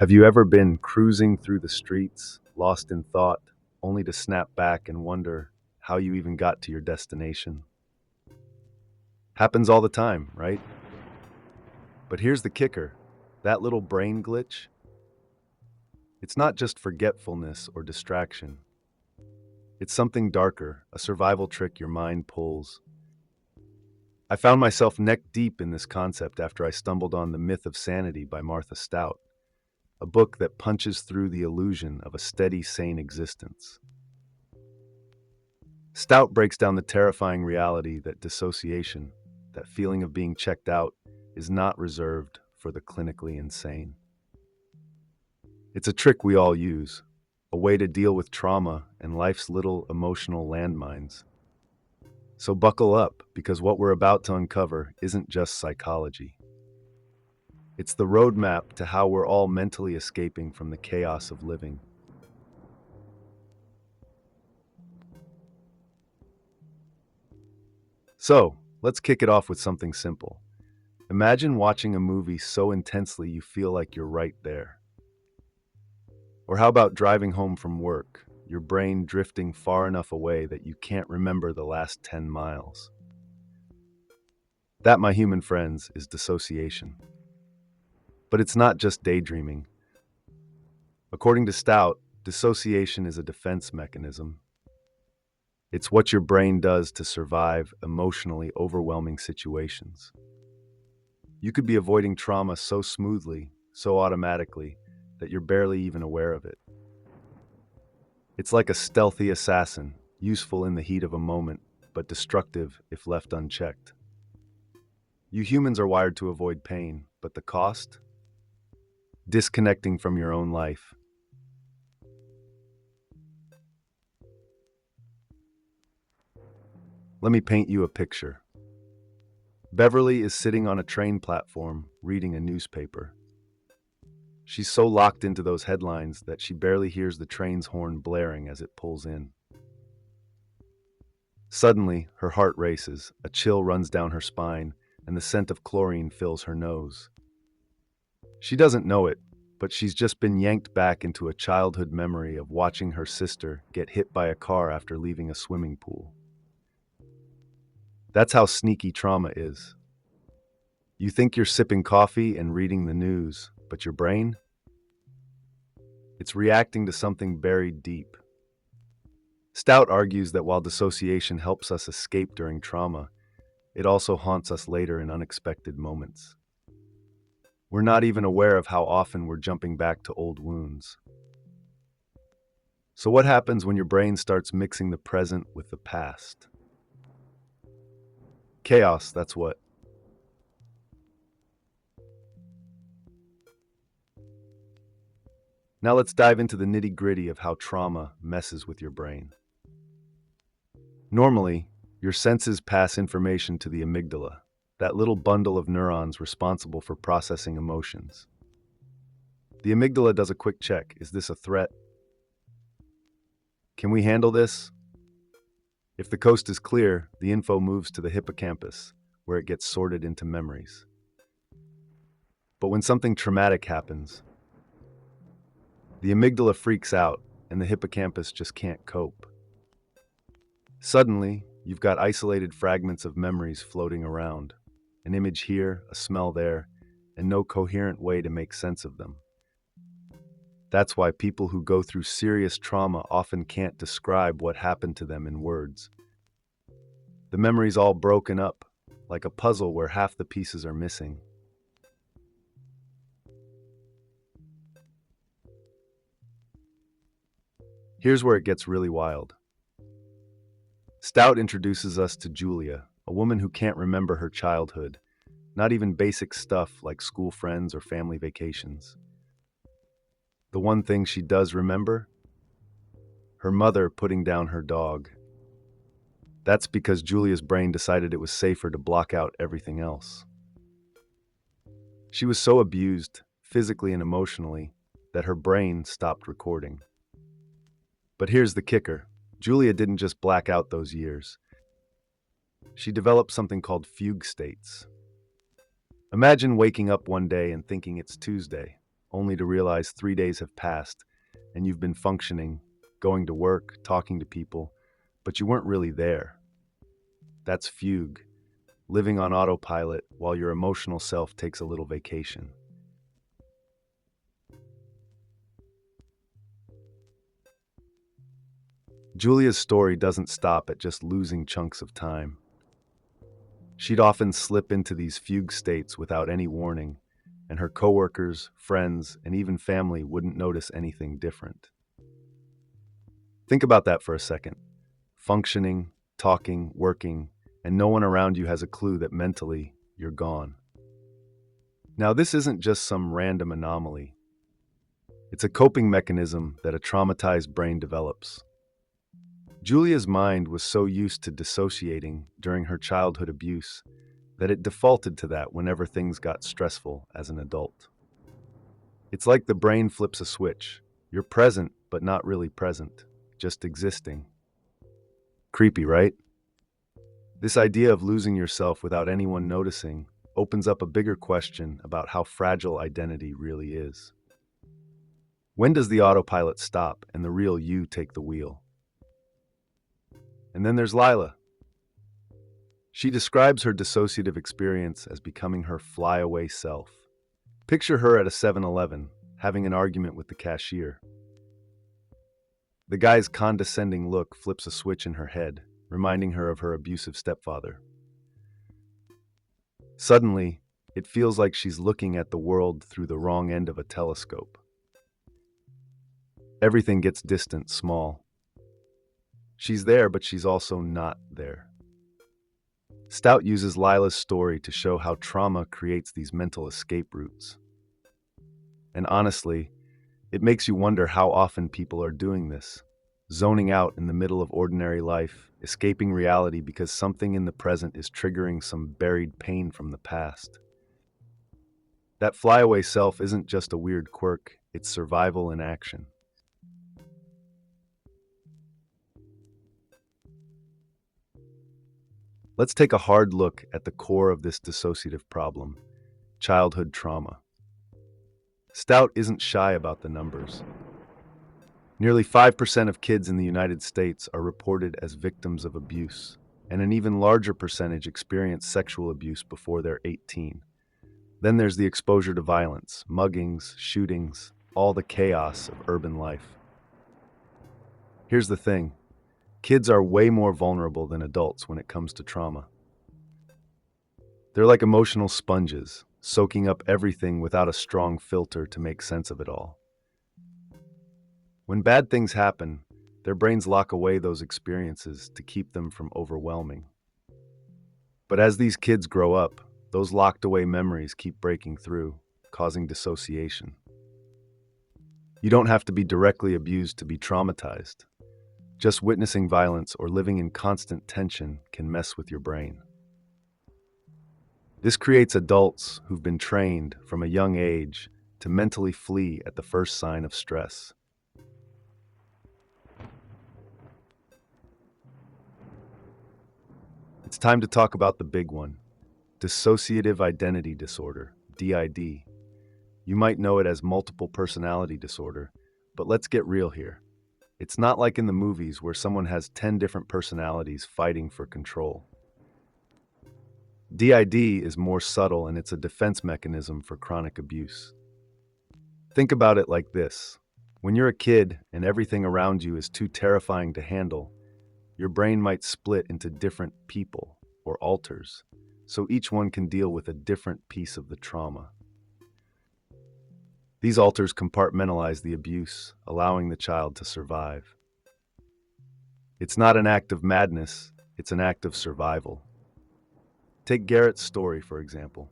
Have you ever been cruising through the streets, lost in thought, only to snap back and wonder how you even got to your destination? Happens all the time, right? But here's the kicker, that little brain glitch, it's not just forgetfulness or distraction. It's something darker, a survival trick your mind pulls. I found myself neck deep in this concept after I stumbled on The Myth of Sanity by Martha Stout, a book that punches through the illusion of a steady, sane existence. Stout breaks down the terrifying reality that dissociation, that feeling of being checked out, is not reserved for the clinically insane. It's a trick we all use, a way to deal with trauma and life's little emotional landmines. So buckle up, because what we're about to uncover isn't just psychology. It's the roadmap to how we're all mentally escaping from the chaos of living. So, let's kick it off with something simple. Imagine watching a movie so intensely you feel like you're right there. Or how about driving home from work, your brain drifting far enough away that you can't remember the last 10 miles? That, my human friends, is dissociation. But it's not just daydreaming. According to Stout, dissociation is a defense mechanism. It's what your brain does to survive emotionally overwhelming situations. You could be avoiding trauma so smoothly, so automatically, that you're barely even aware of it. It's like a stealthy assassin, useful in the heat of a moment, but destructive if left unchecked. You humans are wired to avoid pain, but the cost? Disconnecting from your own life. Let me paint you a picture. Beverly is sitting on a train platform, reading a newspaper. She's so locked into those headlines that she barely hears the train's horn blaring as it pulls in. Suddenly, her heart races, a chill runs down her spine, and the scent of chlorine fills her nose. She doesn't know it, but she's just been yanked back into a childhood memory of watching her sister get hit by a car after leaving a swimming pool. That's how sneaky trauma is. You think you're sipping coffee and reading the news, but your brain? It's reacting to something buried deep. Stout argues that while dissociation helps us escape during trauma, it also haunts us later in unexpected moments. We're not even aware of how often we're jumping back to old wounds. So what happens when your brain starts mixing the present with the past? Chaos, that's what. Now let's dive into the nitty-gritty of how trauma messes with your brain. Normally, your senses pass information to the amygdala, that little bundle of neurons responsible for processing emotions. The amygdala does a quick check. Is this a threat? Can we handle this? If the coast is clear, the info moves to the hippocampus, where it gets sorted into memories. But when something traumatic happens, the amygdala freaks out, and the hippocampus just can't cope. Suddenly, you've got isolated fragments of memories floating around, an image here, a smell there, and no coherent way to make sense of them. That's why people who go through serious trauma often can't describe what happened to them in words. The memory's all broken up, like a puzzle where half the pieces are missing. Here's where it gets really wild. Stout introduces us to Julia, a woman who can't remember her childhood, not even basic stuff like school friends or family vacations. The one thing she does remember? Her mother putting down her dog. That's because Julia's brain decided it was safer to block out everything else. She was so abused, physically and emotionally, that her brain stopped recording. But here's the kicker. Julia didn't just black out those years. She developed something called fugue states. Imagine waking up one day and thinking it's Tuesday, only to realize 3 days have passed and you've been functioning, going to work, talking to people, but you weren't really there. That's fugue, living on autopilot while your emotional self takes a little vacation. Julia's story doesn't stop at just losing chunks of time. She'd often slip into these fugue states without any warning, and her coworkers, friends, and even family wouldn't notice anything different. Think about that for a second. Functioning, talking, working, and no one around you has a clue that mentally you're gone. Now, this isn't just some random anomaly. It's a coping mechanism that a traumatized brain develops. Julia's mind was so used to dissociating during her childhood abuse that it defaulted to that whenever things got stressful as an adult. It's like the brain flips a switch. You're present, but not really present, just existing. Creepy, right? This idea of losing yourself without anyone noticing opens up a bigger question about how fragile identity really is. When does the autopilot stop and the real you take the wheel? And then there's Lila. She describes her dissociative experience as becoming her flyaway self. Picture her at a 7-Eleven, having an argument with the cashier. The guy's condescending look flips a switch in her head, reminding her of her abusive stepfather. Suddenly, it feels like she's looking at the world through the wrong end of a telescope. Everything gets distant, small. She's there, but she's also not there. Stout uses Lila's story to show how trauma creates these mental escape routes. And honestly, it makes you wonder how often people are doing this, zoning out in the middle of ordinary life, escaping reality because something in the present is triggering some buried pain from the past. That flyaway self isn't just a weird quirk, it's survival in action. Let's take a hard look at the core of this dissociative problem: childhood trauma. Stout isn't shy about the numbers. Nearly 5% of kids in the United States are reported as victims of abuse, and an even larger percentage experience sexual abuse before they're 18. Then there's the exposure to violence, muggings, shootings, all the chaos of urban life. Here's the thing: kids are way more vulnerable than adults when it comes to trauma. They're like emotional sponges, soaking up everything without a strong filter to make sense of it all. When bad things happen, their brains lock away those experiences to keep them from overwhelming. But as these kids grow up, those locked away memories keep breaking through, causing dissociation. You don't have to be directly abused to be traumatized. Just witnessing violence or living in constant tension can mess with your brain. This creates adults who've been trained from a young age to mentally flee at the first sign of stress. It's time to talk about the big one: dissociative identity disorder, DID. You might know it as multiple personality disorder, but let's get real here. It's not like in the movies where someone has 10 different personalities fighting for control. DID is more subtle, and it's a defense mechanism for chronic abuse. Think about it like this: when you're a kid and everything around you is too terrifying to handle, your brain might split into different people, or alters, so each one can deal with a different piece of the trauma. These alters compartmentalize the abuse, allowing the child to survive. It's not an act of madness, it's an act of survival. Take Garrett's story, for example.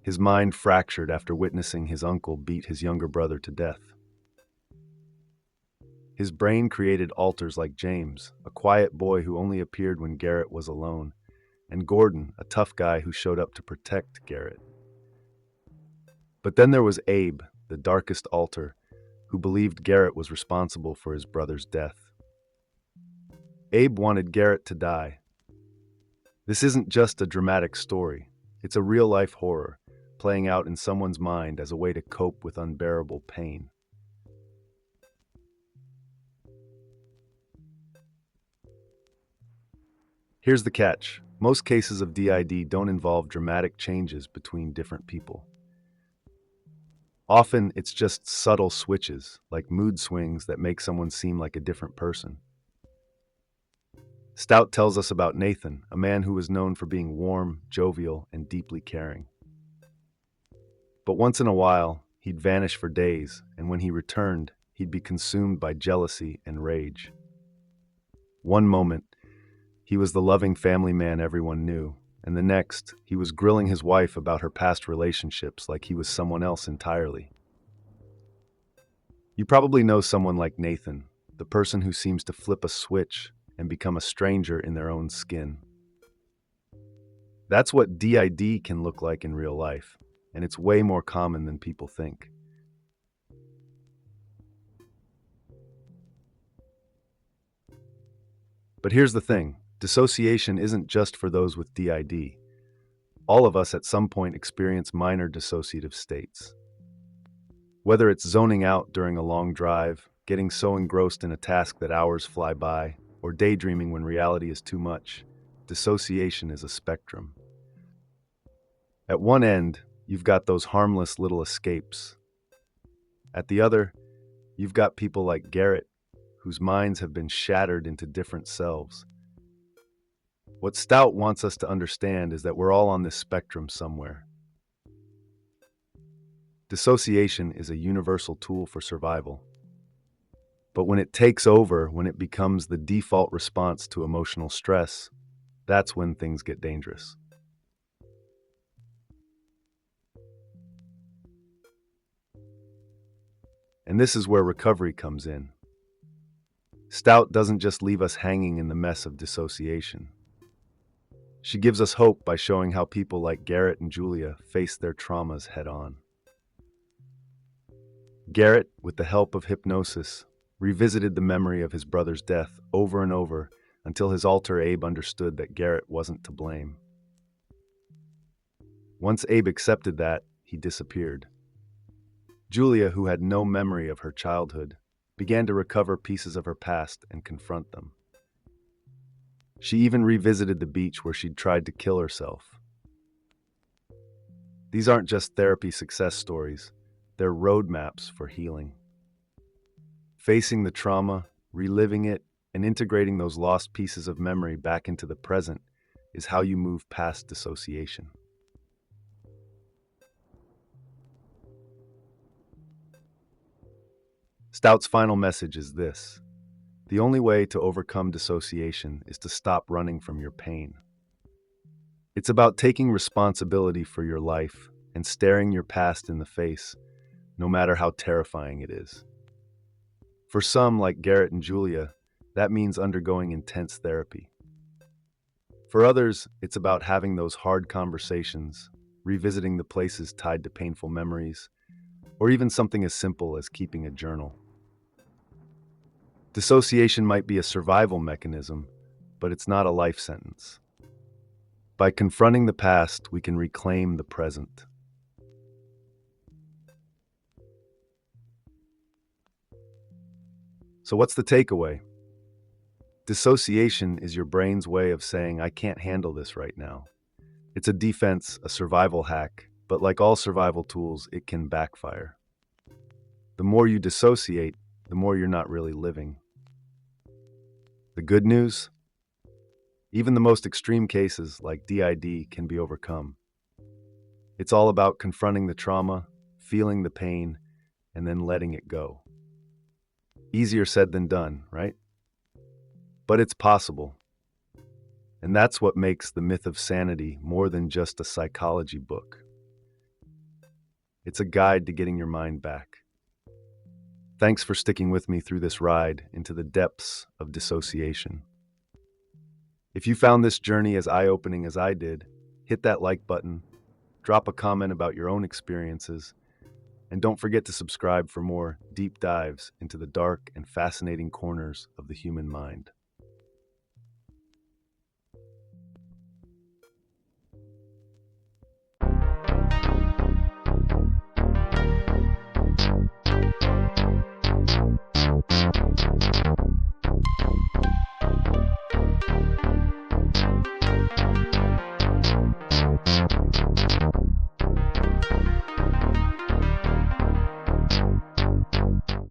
His mind fractured after witnessing his uncle beat his younger brother to death. His brain created alters like James, a quiet boy who only appeared when Garrett was alone, and Gordon, a tough guy who showed up to protect Garrett. But then there was Abe, the darkest alter, who believed Garrett was responsible for his brother's death. Abe wanted Garrett to die. This isn't just a dramatic story, it's a real-life horror, playing out in someone's mind as a way to cope with unbearable pain. Here's the catch. Most cases of DID don't involve dramatic changes between different people. Often, it's just subtle switches, like mood swings that make someone seem like a different person. Stout tells us about Nathan, a man who was known for being warm, jovial, and deeply caring. But once in a while, he'd vanish for days, and when he returned, he'd be consumed by jealousy and rage. One moment, he was the loving family man everyone knew, and the next, he was grilling his wife about her past relationships like he was someone else entirely. You probably know someone like Nathan, the person who seems to flip a switch and become a stranger in their own skin. That's what DID can look like in real life, and it's way more common than people think. But here's the thing, dissociation isn't just for those with DID. All of us at some point experience minor dissociative states. Whether it's zoning out during a long drive, getting so engrossed in a task that hours fly by, or daydreaming when reality is too much, dissociation is a spectrum. At one end, you've got those harmless little escapes. At the other, you've got people like Garrett, whose minds have been shattered into different selves. What Stout wants us to understand is that we're all on this spectrum somewhere. Dissociation is a universal tool for survival. But when it takes over, when it becomes the default response to emotional stress, that's when things get dangerous. And this is where recovery comes in. Stout doesn't just leave us hanging in the mess of dissociation. She gives us hope by showing how people like Garrett and Julia face their traumas head on. Garrett, with the help of hypnosis, revisited the memory of his brother's death over and over until his alter Abe understood that Garrett wasn't to blame. Once Abe accepted that, he disappeared. Julia, who had no memory of her childhood, began to recover pieces of her past and confront them. She even revisited the beach where she'd tried to kill herself. These aren't just therapy success stories, they're roadmaps for healing. Facing the trauma, reliving it, and integrating those lost pieces of memory back into the present is how you move past dissociation. Stout's final message is this: the only way to overcome dissociation is to stop running from your pain. It's about taking responsibility for your life and staring your past in the face, no matter how terrifying it is. For some, like Garrett and Julia, that means undergoing intense therapy. For others, it's about having those hard conversations, revisiting the places tied to painful memories, or even something as simple as keeping a journal. Dissociation might be a survival mechanism, but it's not a life sentence. By confronting the past, we can reclaim the present. So what's the takeaway? Dissociation is your brain's way of saying, I can't handle this right now. It's a defense, a survival hack, but like all survival tools, it can backfire. The more you dissociate, the more you're not really living. The good news? Even the most extreme cases, like DID, can be overcome. It's all about confronting the trauma, feeling the pain, and then letting it go. Easier said than done, right? But it's possible. And that's what makes The Myth of Sanity more than just a psychology book. It's a guide to getting your mind back. Thanks for sticking with me through this ride into the depths of dissociation. If you found this journey as eye-opening as I did, hit that like button, drop a comment about your own experiences, and don't forget to subscribe for more deep dives into the dark and fascinating corners of the human mind.